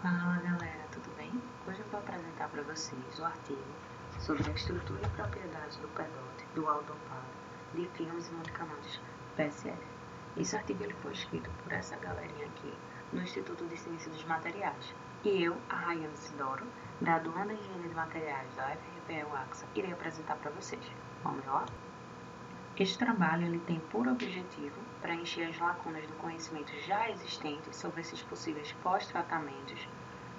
Fala galera, tudo bem? Hoje eu vou apresentar para vocês o artigo sobre a estrutura e propriedades do PEDOT dual dopado de filmes e medicamentos PSF. Esse artigo ele foi escrito por essa galerinha aqui no Instituto de Ciência dos Materiais. E eu, a Rayane Sidoro, graduanda em Engenharia de Materiais da UFRPE-UAXA, irei apresentar para vocês. Vamos lá? Este trabalho ele tem por objetivo preencher as lacunas do conhecimento já existente sobre esses possíveis pós-tratamentos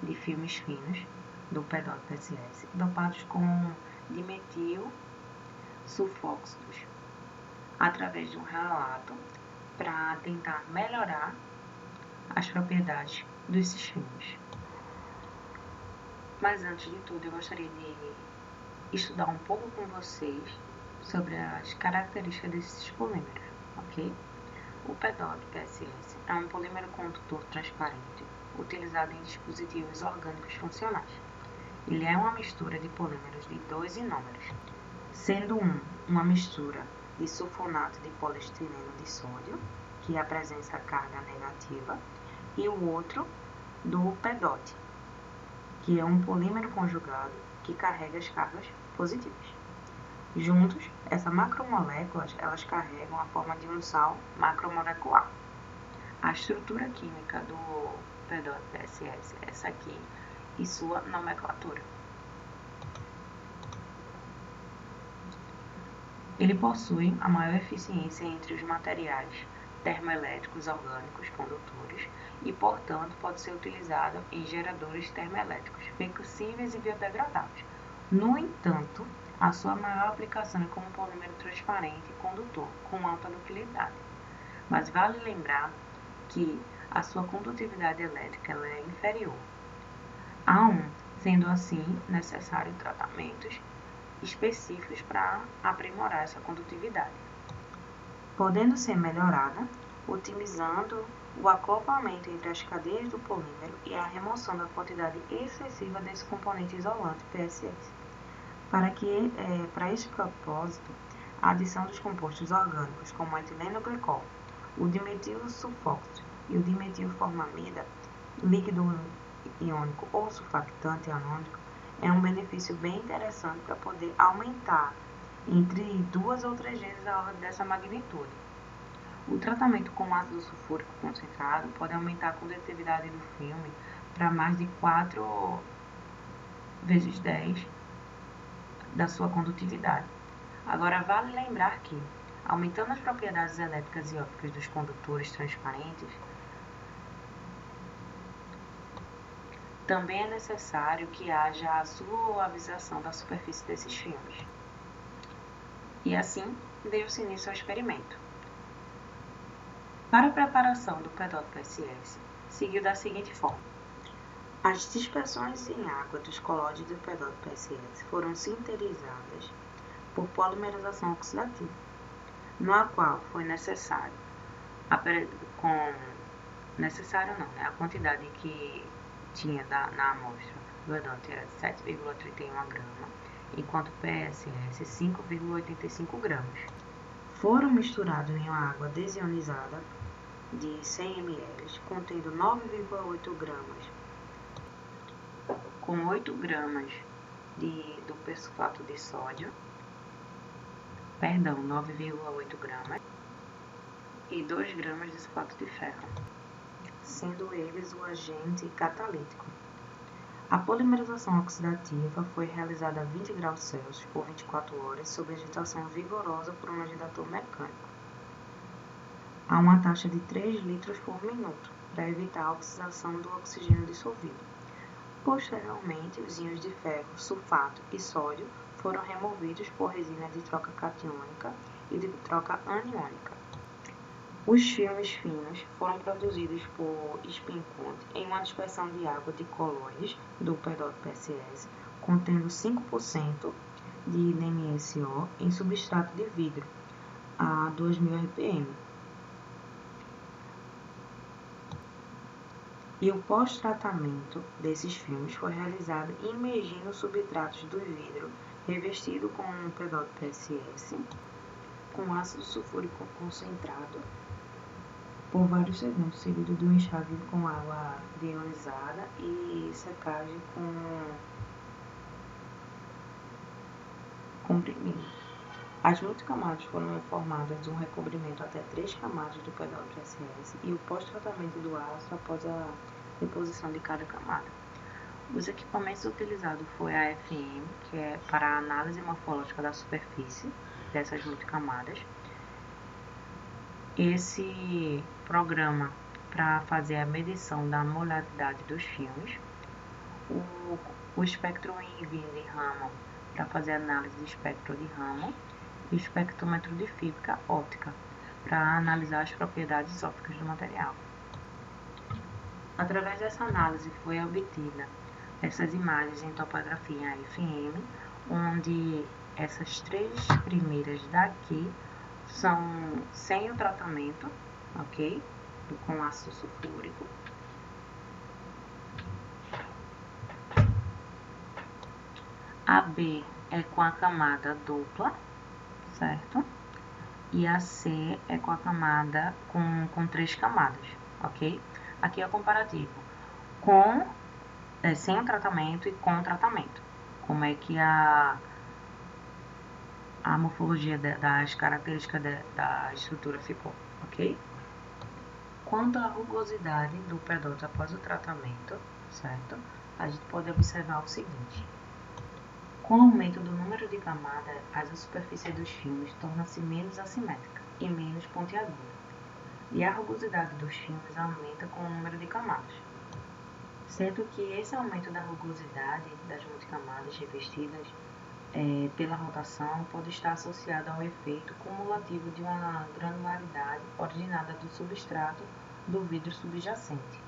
de filmes finos do PEDOT-PSS dopados com dimetil sulfóxidos, através de um relato para tentar melhorar as propriedades desses filmes. Mas antes de tudo, eu gostaria de estudar um pouco com vocês sobre as características desses polímeros, ok? O PEDOT-PSS é um polímero condutor transparente utilizado em dispositivos orgânicos funcionais. Ele é uma mistura de polímeros de dois inômeros, sendo uma mistura de sulfonato de poliestireno de sódio, que apresenta carga negativa, e o outro do PEDOT, que é um polímero conjugado que carrega as cargas positivas. Juntos, essas macromoléculas elas carregam a forma de um sal macromolecular. A estrutura química do PEDOT-PSS é essa aqui e sua nomenclatura. Ele possui a maior eficiência entre os materiais termoelétricos orgânicos condutores e, portanto, pode ser utilizado em geradores termoelétricos flexíveis e biodegradáveis. No entanto, a sua maior aplicação é como polímero transparente e condutor, com alta ductilidade. Mas vale lembrar que a sua condutividade elétrica ela é inferior a 1, sendo assim necessário tratamentos específicos para aprimorar essa condutividade, podendo ser melhorada utilizando o acoplamento entre as cadeias do polímero e a remoção da quantidade excessiva desse componente isolante PSS. Para esse propósito, a adição dos compostos orgânicos como o etileno-glicol, o dimetil sulfóxido e o dimetilformamida, líquido iônico ou surfactante iônico, é um benefício bem interessante para poder aumentar entre 2 ou 3 vezes a ordem dessa magnitude. O tratamento com ácido sulfúrico concentrado pode aumentar a condutividade do filme para mais de 4 vezes 10 da sua condutividade. Agora, vale lembrar que, aumentando as propriedades elétricas e ópticas dos condutores transparentes, também é necessário que haja a suavização da superfície desses filmes. E assim, deu-se início ao experimento. Para a preparação do PEDOT-PSS, seguiu da seguinte forma. As dispersões em água dos colóides do PEDOT-PSS foram sintetizadas por polimerização oxidativa, na qual foi necessário, a quantidade que tinha na amostra do PEDOT era de 7,31 grama, enquanto o PSS 5,85 gramas. Foram misturados em uma água desionizada de 100 ml, contendo 9,8 gramas, com 8 gramas do persulfato de sódio, 9,8 gramas, e 2 gramas de sulfato de ferro, sendo eles o agente catalítico. A polimerização oxidativa foi realizada a 20 graus Celsius por 24 horas sob agitação vigorosa por um agitador mecânico, a uma taxa de 3 litros por minuto, para evitar a oxidação do oxigênio dissolvido. Posteriormente, os íons de ferro, sulfato e sódio foram removidos por resina de troca catiônica e de troca aniônica. Os filmes finos foram produzidos por Spin Conte em uma dispersão de água de colóides do PEDOT-PSS, contendo 5% de DMSO em substrato de vidro a 2000 RPM. E o pós-tratamento desses filmes foi realizado imergindo substratos do vidro revestido com um PEDOT-PSS com ácido sulfúrico concentrado por vários segundos, seguido de um enxágue com água deionizada e secagem com comprimido. As multicamadas foram formadas de um recobrimento até 3 camadas do P2SS e o pós-tratamento do ácido após a deposição de cada camada. Os equipamentos utilizados foi a AFM, que é para a análise morfológica da superfície dessas multicamadas. Esse programa para fazer a medição da molaridade dos filmes. O espectro INVI de Raman para fazer a análise de espectro de Raman. E o espectrômetro de física óptica para analisar as propriedades ópticas do material. Através dessa análise foi obtida essas imagens em topografia AFM, onde essas 3 primeiras daqui são sem o tratamento, ok? Com ácido sulfúrico. A B é com a camada dupla, certo? E a C é com a camada com 3 camadas, ok? Aqui é o comparativo sem o tratamento e com o tratamento. Como é que a morfologia das características da estrutura ficou, ok? Quanto à rugosidade do P2 após o tratamento, certo? A gente pode observar o seguinte. Com o aumento do número de camadas, a superfície dos filmes torna-se menos assimétrica e menos pontiaguda, e a rugosidade dos filmes aumenta com o número de camadas, sendo que esse aumento da rugosidade das multicamadas revestidas pela rotação pode estar associado ao efeito cumulativo de uma granularidade originada do substrato do vidro subjacente,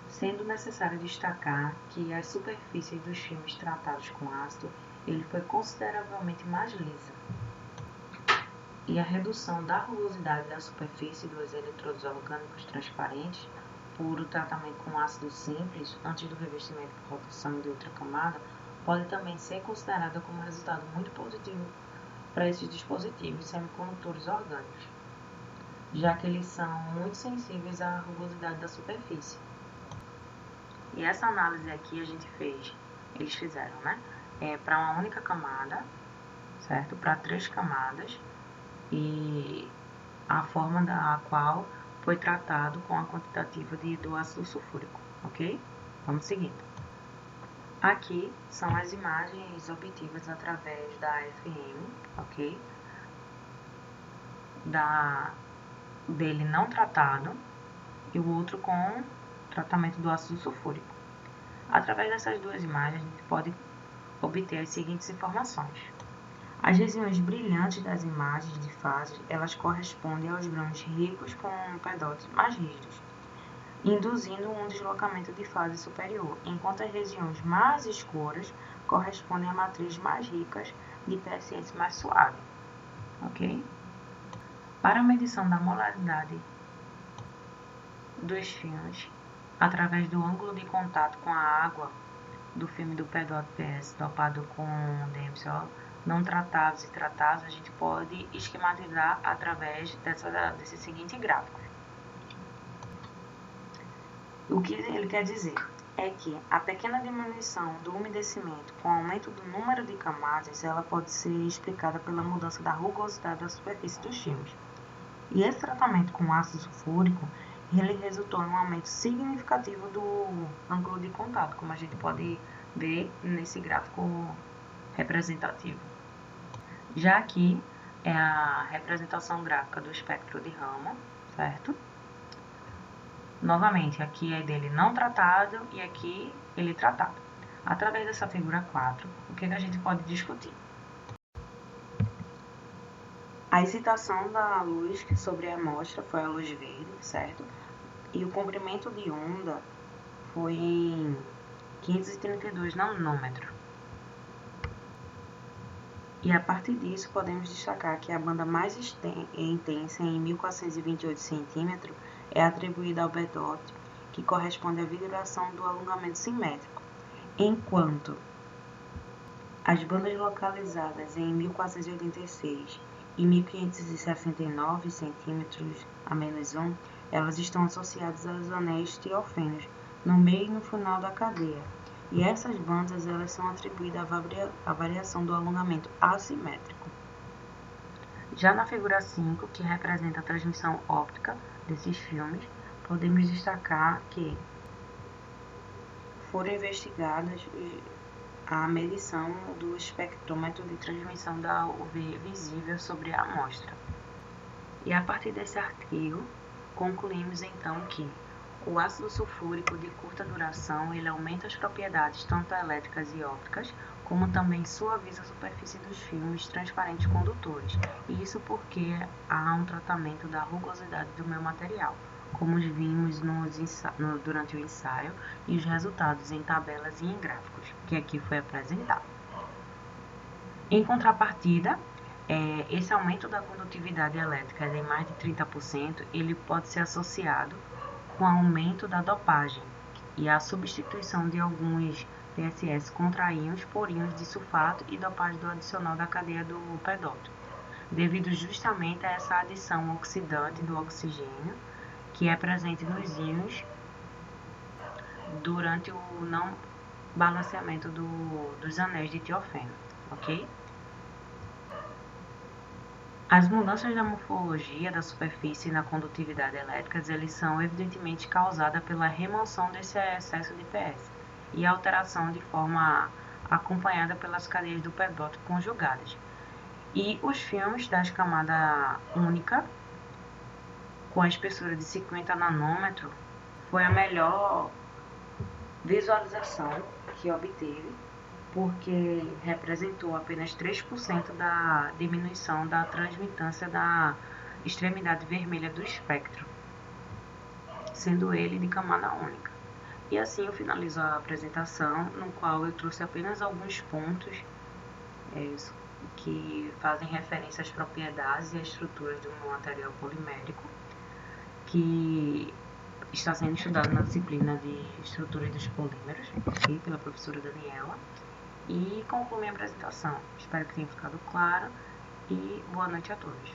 sendo necessário destacar que as superfícies dos filmes tratados com ácido ele foi consideravelmente mais lisa, e a redução da rugosidade da superfície dos eletrodos orgânicos transparentes por o tratamento com ácido simples antes do revestimento por rotação de outra camada pode também ser considerada como resultado muito positivo para esses dispositivos semicondutores orgânicos, já que eles são muito sensíveis à rugosidade da superfície. E essa análise aqui eles fizeram, né? Para uma única camada, certo? Para 3 camadas e a forma da qual foi tratado com a quantitativa do ácido sulfúrico, ok? Vamos seguindo. Aqui são as imagens obtidas através da AFM, ok? Dele não tratado e o outro com tratamento do ácido sulfúrico. Através dessas duas imagens, a gente pode obter as seguintes informações. As regiões brilhantes das imagens de fases, elas correspondem aos grãos ricos com pedotes mais rígidos, induzindo um deslocamento de fase superior, enquanto as regiões mais escuras correspondem a matrizes mais ricas de PSS mais suave, ok? Para a medição da molaridade dos filmes, através do ângulo de contato com a água do filme do P2PS dopado com DMSO, não tratados e tratados, a gente pode esquematizar através desse seguinte gráfico. O que ele quer dizer é que a pequena diminuição do umedecimento com o aumento do número de camadas, ela pode ser explicada pela mudança da rugosidade da superfície dos filmes. E esse tratamento com ácido sulfúrico, ele resultou em um aumento significativo do ângulo de contato, como a gente pode ver nesse gráfico representativo. Já aqui é a representação gráfica do espectro de Raman, certo? Novamente, aqui é dele não tratado e aqui ele tratado. Através dessa figura 4, o que a gente pode discutir? A excitação da luz sobre a amostra foi a luz verde, certo? E o comprimento de onda foi em 532 nanômetros. E a partir disso, podemos destacar que a banda mais intensa, em 1428 cm, é atribuída ao P2, que corresponde à vibração do alongamento simétrico, enquanto as bandas localizadas em 1486 e 1569 cm a -1 elas estão associadas aos anéis tiofenos, no meio e no final da cadeia. E essas bandas elas são atribuídas à variação do alongamento assimétrico. Já na figura 5, que representa a transmissão óptica desses filmes, podemos destacar que foram investigadas a medição do espectrômetro de transmissão da UV visível sobre a amostra. E a partir desse artigo, concluímos então que o ácido sulfúrico de curta duração ele aumenta as propriedades tanto elétricas e ópticas, como também suaviza a superfície dos filmes transparentes condutores, e isso porque há um tratamento da rugosidade do meu material, como vimos durante o ensaio, e os resultados em tabelas e em gráficos, que aqui foi apresentado. Em contrapartida, esse aumento da condutividade elétrica em mais de 30%, ele pode ser associado com o aumento da dopagem e a substituição de alguns PSS contra íons por íons de sulfato e dopagem do adicional da cadeia do pedoto, devido justamente a essa adição oxidante do oxigênio que é presente nos íons durante o não balanceamento dos anéis de tiofeno, ok? As mudanças da morfologia da superfície e na condutividade elétrica, eles são evidentemente causadas pela remoção desse excesso de PS e alteração de forma acompanhada pelas cadeias do pedoto conjugadas. E os filmes das camadas única, com a espessura de 50 nanômetros, foi a melhor visualização que obteve, porque representou apenas 3% da diminuição da transmitância da extremidade vermelha do espectro, sendo ele de camada única. E assim eu finalizo a apresentação, no qual eu trouxe apenas alguns pontos que fazem referência às propriedades e às estruturas do material polimérico, que está sendo estudado na disciplina de estrutura dos polímeros, aqui pela professora Daniela. E concluo minha apresentação. Espero que tenha ficado claro e boa noite a todos.